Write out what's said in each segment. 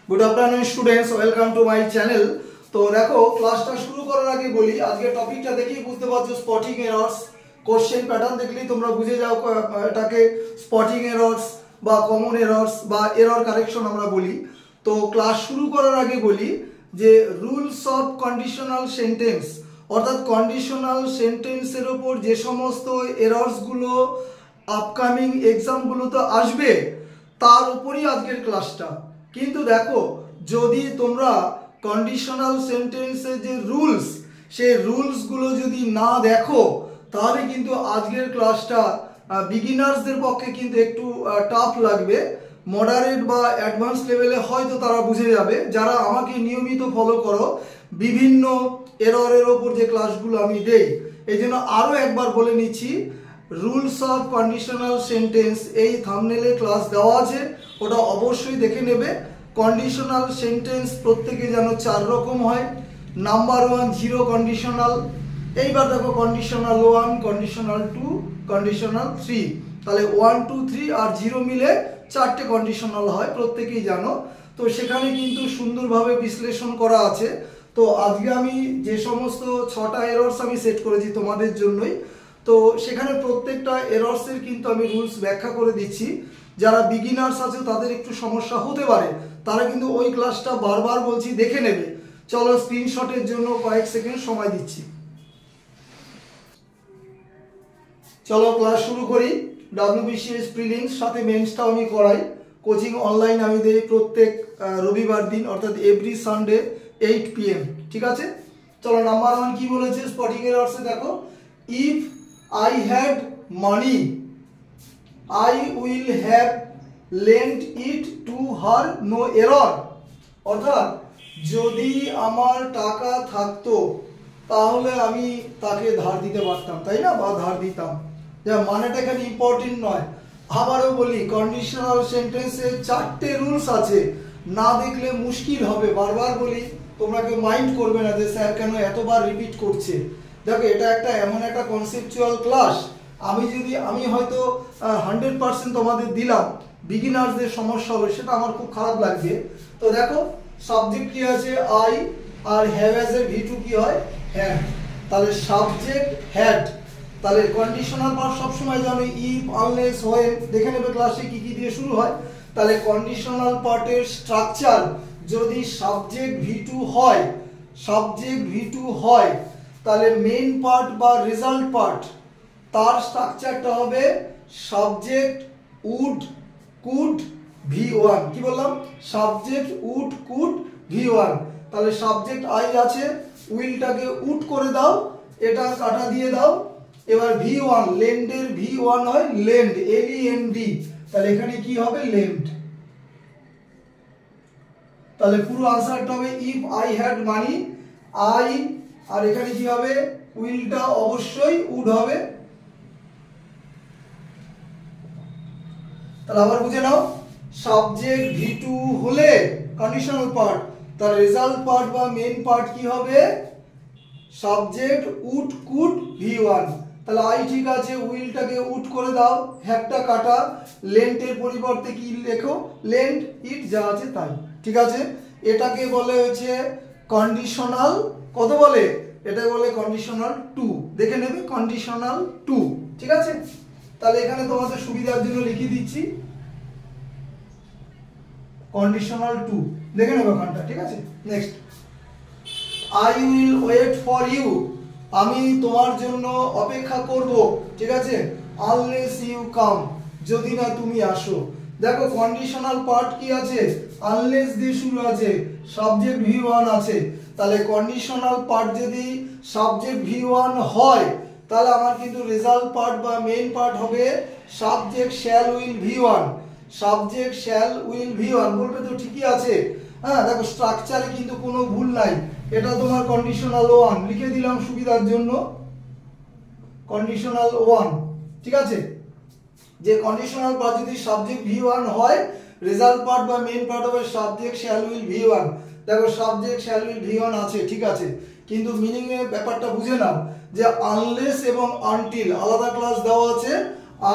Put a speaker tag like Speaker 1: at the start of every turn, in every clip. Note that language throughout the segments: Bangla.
Speaker 1: Good afternoon students, welcome to my channel. तो देखो क्लासটা শুরু করার আগে বলি আজকে টপিকটা দেখেই বুঝতে পারছো স্পটিং এরর্স। কোশ্চেন প্যাটার্ন দেখলেই তোমরা বুঝে যাও এটাকে স্পটিং এরর্স বা কমন এরর্স বা এরর কারেকশন আমরা বলি। তো ক্লাস শুরু করার আগে বলি যে রুলস অফ কন্ডিশনাল সেন্টেন্স অর্থাৎ কন্ডিশনাল সেন্টেন্সের উপর যে সমস্ত এরর্সগুলো আপকামিং এক্সামগুলোতে আসবে তার উপরই আজকের ক্লাসটা। কিন্তু দেখো যদি তোমরা কন্ডিশনাল সেন্টেন্সের যে রুলস সেই রুলসগুলো যদি না দেখো তাহলে কিন্তু আজকের ক্লাসটা বিগিনার্সদের পক্ষে কিন্তু একটু টাফ লাগবে। মডারেট বা অ্যাডভান্স লেভেলে হয়তো তারা বুঝে যাবে, যারা আমাকে নিয়মিত ফলো করো বিভিন্ন এররের ওপর যে ক্লাসগুলো আমি দেই। এই জন্য আরও একবার বলে নিচ্ছি, রুলস অফ কন্ডিশনাল সেন্টেন্স এই থাম্বনেলে ক্লাস দেওয়া আছে, ওটা অবশ্যই দেখে নেবে। কন্ডিশনাল সেন্টেন্স প্রত্যেকে যেন 4 রকম হয়। নাম্বার 1 জিরো কন্ডিশনাল, এইবার দেখো কন্ডিশনাল 1, কন্ডিশনাল 2, কন্ডিশনাল 3, তাহলে 1 2 3 আর 0 মিলে 4টে কন্ডিশনাল হয়, প্রত্যেকেই জানো। তো সেখানে কিন্তু সুন্দরভাবে বিশ্লেষণ করা আছে। তো আজকে আমি যে সমস্ত 6টা এরর্স আমি সেট করেছি তোমাদের জন্যই, তো সেখানে প্রত্যেকটা এরর্সের কিন্তু আমি রুলস ব্যাখ্যা করে দিচ্ছি। যারা বিগিনার্স আছে তাদের একটু সমস্যা হতে পারে, তারা কিন্তু ওই ক্লাসটা বারবার বলছি দেখে নেবে। চলো স্ক্রিনশটের জন্য কয়েক সেকেন্ড সময় দিচ্ছি। চলো ক্লাস শুরু করি। WBCS প্রিলিমস সাথে মেন্সটাও আমি করাই, কোচিং অনলাইন আমি দেই প্রত্যেক রবিবার দিন, অর্থাৎ এভরি সানডে 8 PM, ঠিক আছে। চলো নাম্বার 1 কি বলেছে স্পটিং এরর্সে দেখো, if I had money I will have lent it to her, no error। অর্থাৎ যদি আমার টাকা থাকতো তাহলে আমি তাকে ধার দিতে পারতাম, তাই না, বা ধার দিতাম। যা মানেটা এখানে ইম্পর্টেন্ট নয়। আবারও বলি কন্ডিশনাল সেন্টেন্সে 4টে রুলস আছে, না দেখলে মুশকিল হবে। বারবার বলি তোমরা কেউ মাইন্ড করবে না যে স্যার কেন এতবার রিপিট করছে। দেখো এটা একটা এমন একটা কনসেপচুয়াল ক্লাস, আমি হয়তো 100% তোমাদের দিলাম, বিগিনার্সদের সমস্যা হবে সেটা আমার খুব খারাপ লাগবে। তো দেখো সাবজেক্ট কি আছে আই, আর হ্যাভ অ্যাজ এ V2 কি হয় হ্যাড, তাহলে সাবজেক্ট হ্যাড। তাহলে কন্ডিশনাল ভার্ব সবসময় জানো ইফ, আনলেস, হোয়েন, দেখে নেবে ক্লাসে কি কি দিয়ে শুরু হয়। তাহলে কন্ডিশনাল পার্টের স্ট্রাকচার যদি সাবজেক্ট V2 হয়, সাবজেক্ট V2 হয়, তাহলে মেইন পার্ট বা রেজাল্ট পার্ট তার স্ট্রাকচারটা হবে সাবজেক্ট উড কুড V1। কি বললাম, সাবজেক্ট উড কুড V1। তাহলে সাবজেক্ট আই আছে, উইলটাকে উড করে দাও, এটা কাটা দিয়ে দাও। এবার V1 লেন্ডের V1 হয় লেন্ড, LEND, তাহলে এখানে কি হবে লেন্ড। তাহলে পুরো আনসারটা হবে if I had money I, আর এখানে কি হবে উইলটা অবশ্যই উড হবে। তাহলে আবার বুঝে নাও, সাবজেক্ট V2 হলে কন্ডিশনাল পার্ট, তার রেজাল্ট পার্ট বা মেইন পার্ট কি হবে সাবজেক্ট উড কুড V1। তাহলে আই ঠিক আছে, উইলটাকে উড করে দাও, হ্যাভটা কাটা, লেন্টের পরিবর্তে কি লেখো লেন্ট ইট, যা আছে তাই, ঠিক আছে। এটাকে বলে হচ্ছে কন্ডিশনাল, কত বলে এটা বলে কন্ডিশনাল 2, দেখে নেবে কন্ডিশনাল 2, ঠিক আছে। তাহলে এখানে তোমাদের সুবিধার জন্য লিখে দিচ্ছি কন্ডিশনাল 2, দেখে নেবে ওখানটা, ঠিক আছে। Next, I will wait for you, আমি তোমার জন্য অপেক্ষা করব, ঠিক আছে। আনলেস ইউ কাম, যদি না তুমি আসো। দেখো কন্ডিশনাল পার্ট কি আছে আনলেস দিয়ে শুরু আছে, সাবজেক্ট V1 আছে। তাহলে কন্ডিশনাল পার্ট যদি সাবজেক্ট V1 হয় তাহলে আমার কিন্তু রেজাল্ট পার্ট বা মেইন পার্ট হবে subject shall will V1, subject shall will V1। বলবে তো ঠিকই আছে, হ্যাঁ দেখো স্ট্রাকচারে কিন্তু কোনো ভুল নাই। এটা তোমার কন্ডিশনাল 1 লিখে দিলাম সুবিধার জন্য, কন্ডিশনাল 1, ঠিক আছে। যে কন্ডিশনাল পার্ট যদি সাবজেক্ট V1 হয়, রেজাল্ট পার্ট বা মেইন পার্ট হবে সাবজেক্ট শ্যাল উইল V1। দেখো সাবজেক্ট শ্যাল উইল V1 আছে, ঠিক আছে, কিন্তু মিনিং এর ব্যাপারটা বুঝে নাও যে আনলেস এবং আনটিল আলাদা ক্লাস দেওয়া আছে।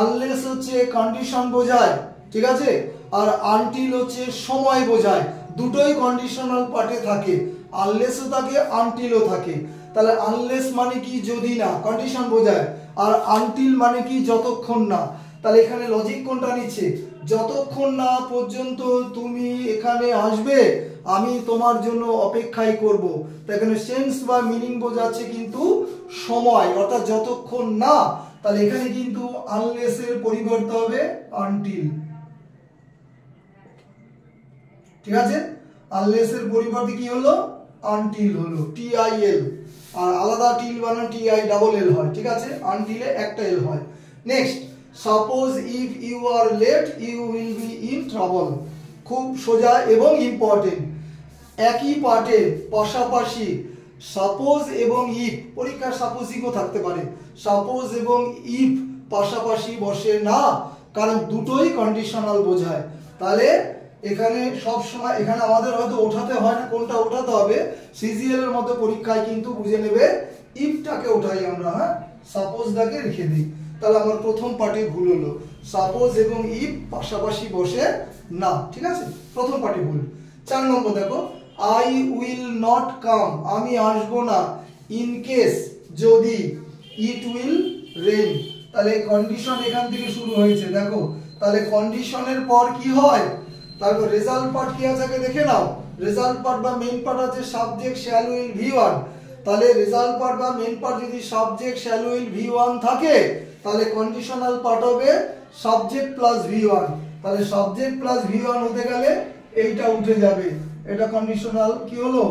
Speaker 1: আনলেস হচ্ছে কন্ডিশন বোঝায়, ঠিক আছে, আর আনটিল হচ্ছে সময় বোঝায়, দুটোই কন্ডিশনাল পার্টে থাকে, আনলেসও থাকে আনটিলও থাকে। তাহলে আনলেস মানে কি যদি না, কন্ডিশন বোঝায়, আর আনটিল মানে কি যতক্ষণ না। তাহলে এখানে লজিক কোনটা নিচ্ছে, যতক্ষণ না পর্যন্ত তুমি এখানে আসবে আমি তোমার জন্য অপেক্ষাই করব। তো এখানে সেন্স বা মিনিং বোঝাচ্ছে কিন্তু সময়, অর্থাৎ যতক্ষণ না। তাহলে এখানে কিন্তু আনলেস এর পরিবর্তে হবে আনটিল, ঠিক আছে। আনলেস এর পরিবর্তে কি হলো, আনটিল হলো, টিআইএল। আর আলাদা টিল বানান টিআই ডাবল এল হয়, ঠিক আছে, আনটিলে একটা এল হয়। Next, suppose if you are late you will be in trouble. খুব সোজা এবং ইম্পর্টেন্ট, একই পার্টে পাশাপাশি সাপোজ এবং ইফ, পরীক্ষার সাপোজিংও থাকতে পারে, সাপোজ এবং ইফ পাশাপাশি বসে না, কারণ দুটোই কন্ডিশনাল বোঝায়। তাহলে এখানে সব সময় এখানে আমাদের হয়তো ওঠাতে হয় না, কোনটা ওঠাতে হবে সিজিএল এর মতো পরীক্ষায় কিন্তু বুঝে নেবে, ইফটাকে ওঠাই আমরা, হ্যাঁ, সাপোজটাকে রেখে দিই। তাহলে আমার প্রথম পার্টি ভুল হলো, সাপোজ এবং ইফ পাশাপাশি বসে না, ঠিক আছে, প্রথম পার্টি ভুল। 4 নম্বর দেখো, আই উইল নট কাম, আমি আসবো না, ইন কেস যদি, ইট উইল রেইন। তাহলে কন্ডিশন এখান থেকে শুরু হয়েছে দেখো, তাহলে কন্ডিশনের পর কি হয়, তারপর রেজাল্ট পার্ট কি আছে আগে দেখে নাও। রেজাল্ট পার্ট বা মেইন পার্ট আছে সাবজেক্ট শ্যাল উইল ভি1। তাহলে রেজাল্ট পার্ট বা মেইন পার্ট যদি সাবজেক্ট শ্যাল উইল ভি1 থাকে, তাহলে কন্ডিশনাল পার্ট হবে সাবজেক্ট প্লাস ভি1। তাহলে সাবজেক্ট প্লাস ভি1 হতে গেলে এইটা উঠে যাবে, এটা কন্ডিশনাল কি হলো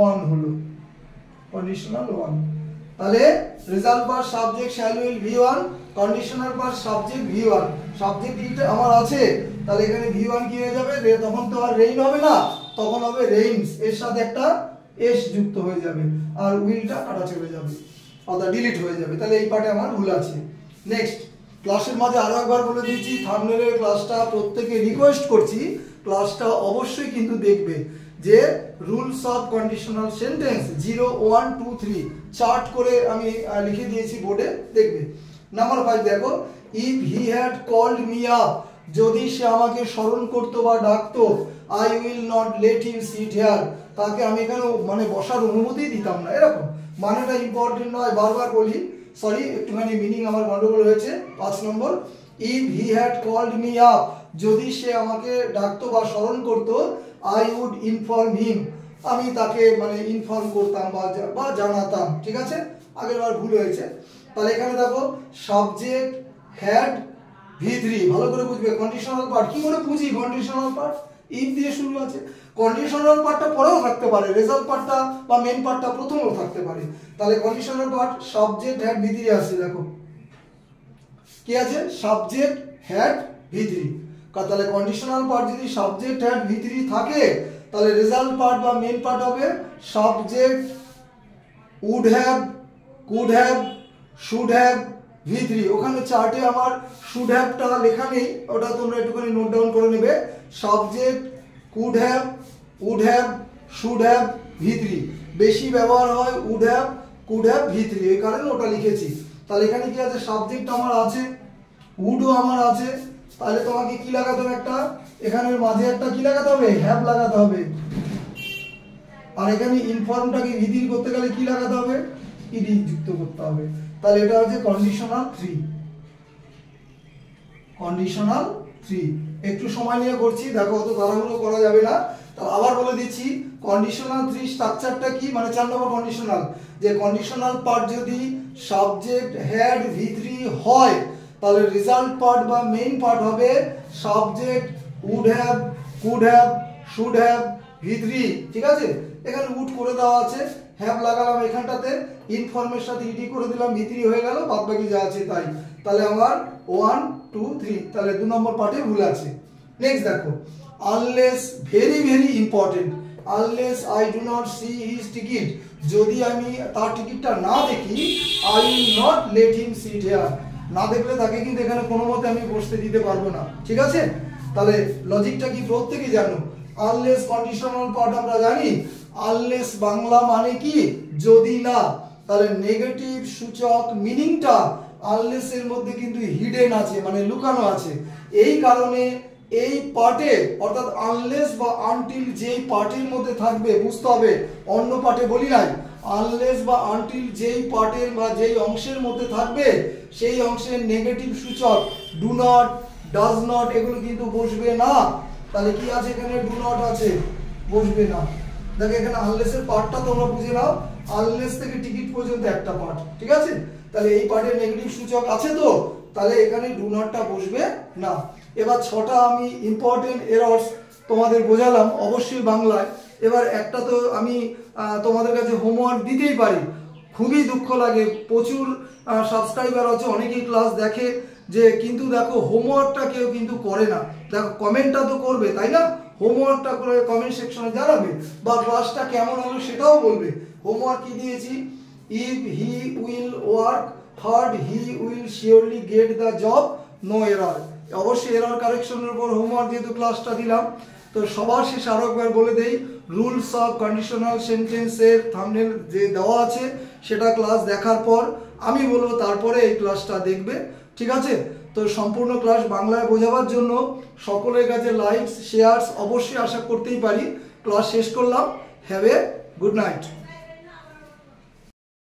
Speaker 1: 1 হলো, কন্ডিশনাল 1। তাহলে result part subject shall will V1, conditional part subject V1, subject এটা আমার আছে, তাহলে এখানে ভি1 কি হয়ে যাবে, তখন তো আর রেইন হবে না, তখন হবে রেইনস, এর সাথে একটা এস যুক্ত হয়ে যাবে, আর উইলটা কাটা চলে যাবে, অর্থাৎ ডিলিট হয়ে যাবে। তাহলে এই পার্টে আমার ভুল আছে। নেক্সট, ক্লাসের মাঝে আরো একবার বলে দিয়েছি, থাম্বনেলের ক্লাসটা প্রত্যেকে রিকোয়েস্ট করছি ক্লাসটা অবশ্যই কিন্তু দেখবে, যে rules of conditional sentence 0 1 2 3 chart করে আমি লিখে দিয়েছি বোর্ডে, দেখবে। নাম্বার 5 দেখো, if he had called me up, যদি সে আমাকে স্মরণ করতো বা ডাকতো, I will not let him sit here, তাকে আমি এখানে মানে বসার অনুমতি দিতাম না, এরকম। মানেটা ইম্পর্টেন্ট নয়, বারবার বলি, সরি একটুখানি মিনিং আমার গন্ডগোল হয়েছে। 5 নম্বর, if he had called me up, যদি সে আমাকে ডাকতো বা স্মরণ করতো, আই উড ইনফর্ম হিম, আমি তাকে মানে ইনফর্ম করতাম বা জানাতাম, ঠিক আছে, আগের বার ভুল হয়েছে। তাহলে এখানে দেখো সাবজেক্ট হ্যাড ভি3, ভালো করে বুঝবে, কন্ডিশনাল পার্ট কি করে বুঝি, কন্ডিশনাল পার্ট ইফ দিয়ে শুরু আছে, কন্ডিশনাল পার্টটা পরেও থাকতে পারে, রেজাল্ট পার্টটা বা মেইন পার্টটা প্রথমেও থাকতে পারে। তাহলে কন্ডিশনাল পার্ট সাবজেক্ট হ্যাড ভি3 আছে, দেখো কি আছে, সাবজেক্ট হ্যাড ভি3। তাহলে কন্ডিশনাল পার্ট যদি সাবজেক্ট হ্যাড ভি3 থাকে, তাহলে রেজাল্ট পার্ট বা মেইন পার্ট হবে subject would have, could have, should have ভি3। ওখানে চার্টে আমার শুড হ্যাভটা লেখা নেই, ওটা তোমরা একটুখানি নোট ডাউন করে নেবে, subject could have, would have, should have ভি3, বেশি ব্যবহার হয় উড হ্যাভ, কুড হ্যাভ ভি3, এই কারণে ওটা লিখেছি। তাহলে এখানে কি আছে, সাবজেক্ট আমার আছে, উডও আমার আছে, তাহলে তোমাকে কি লাগাতে হবে, একটা এখানের মাঝে একটা কি লাগাতে হবে, হ্যাভ লাগাতে হবে, আর এখানে ইনফর্মটাকে ভি3 করতে গেলে কি লাগাতে হবে, ইডি যুক্ত করতে হবে। তাহলে এটা হচ্ছে কন্ডিশনাল 3, কন্ডিশনাল 3। একটু সময় নিয়ে করছি, দেখো অত তাড়াহুড়ো করা যাবে না। তাহলে আবার বলে দিচ্ছি, কন্ডিশনাল 3 স্ট্রাকচারটা কি, মানে 4 নম্বর কন্ডিশনাল, যে কন্ডিশনাল পার্ট যদি সাবজেক্ট হ্যাড ভি3 হয়, তাহলে রেজাল্ট পার্ট বা মেইন পার্ট হবে subject would have, could have, should have ভি3, ঠিক আছে। এখানে উড করে দেওয়া আছে, হ্যাভ লাগালাম এখানটাতে, ইনফর্মের সাথে ইডি করে দিলাম, ভি3 হয়ে গেল, বাদ বাকি যা আছে তাই। তাহলে আমার 1 2 3, তাহলে 2 নম্বর পার্টে ভুল আছে। নেক্সট দেখো, unless, very very important, unless I do not see his ticket, যদি আমি তার টিকিটটা না দেখি, I will not let him sit here, না দেখলে তাকে কিন্তু এখানে কোনো মতে আমি বসতে দিতে পারবো না, ঠিক আছে। তাহলে লজিকটা কি প্রত্যেকেই জানো, আনলেস কন্ডিশনাল পার্ট আমরা জানি, আনলেস বাংলা মানে কি, যদি না, তাহলে নেগেটিভ সূচক মিনিংটা আনলেস এর মধ্যে কিন্তু হিডেন আছে, মানে লুকানো আছে, এই কারণে এই পার্টে অর্থাৎ আনলেস বা আনটিল যেই পার্টের মধ্যে থাকবে, বুঝতে হবে অন্য পার্টে বলি নাই, আনলেস বা আনটিল যেই পার্টের বা যেই অংশের মধ্যে থাকবে সেই অংশের নেগেটিভ সূচক ডু নট, ডাজ নট এগুলো কিন্তু বসবে না। তাহলে কি আছে এখানে, ডু নট আছে, বসবে না। দেখো এখানে আনলেসের পার্টটা তোমরা বুঝে নাও, আনলেস থেকে টিকিট পর্যন্ত একটা পার্ট, ঠিক আছে। তাহলে এই পার্টের নেগেটিভ সূচক আছে, তো তাহলে এখানে ডু নটটা বসবে না। এবার 6টা আমি ইম্পর্টেন্ট এরর্স তোমাদের বোঝালাম অবশ্যই বাংলায়। এবার একটা তো আমি তোমাদের কাছে হোমওয়ার্ক দিতেই পারি, খুবই দুঃখ লাগে, প্রচুর সাবস্ক্রাইবার আছে, অনেকেই ক্লাস দেখে যে, কিন্তু দেখো হোমওয়ার্কটা কেউ কিন্তু করে না। দেখো কমেন্টটা তো করবে, তাই না, হোমওয়ার্কটা করে কমেন্ট সেকশনে জানাবে, বা ক্লাসটা কেমন হলো সেটাও বলবে। হোমওয়ার্ক কি দিয়েছি, if he will work hard he will surely get the job, no error. অবশ্যই এরর কারেকশনের উপর হোমওয়ার্ক যেহেতু ক্লাসটা দিলাম, তো সবার শেষে আরো একবার বলে দেই, রুলস অফ কন্ডিশনাল সেন্টেন্সের থাম্বনেল যে দেওয়া আছে সেটা ক্লাস দেখার পর আমি বলবো, তারপরে এই ক্লাসটা দেখবে, ঠিক আছে। তো সম্পূর্ণ ক্লাস বাংলায় বোঝাবার জন্য সকলের কাছে লাইকস শেয়ারস অবশ্যই আশা করতেই পারি। ক্লাস শেষ করলাম, হ্যাভ এ গুড নাইট।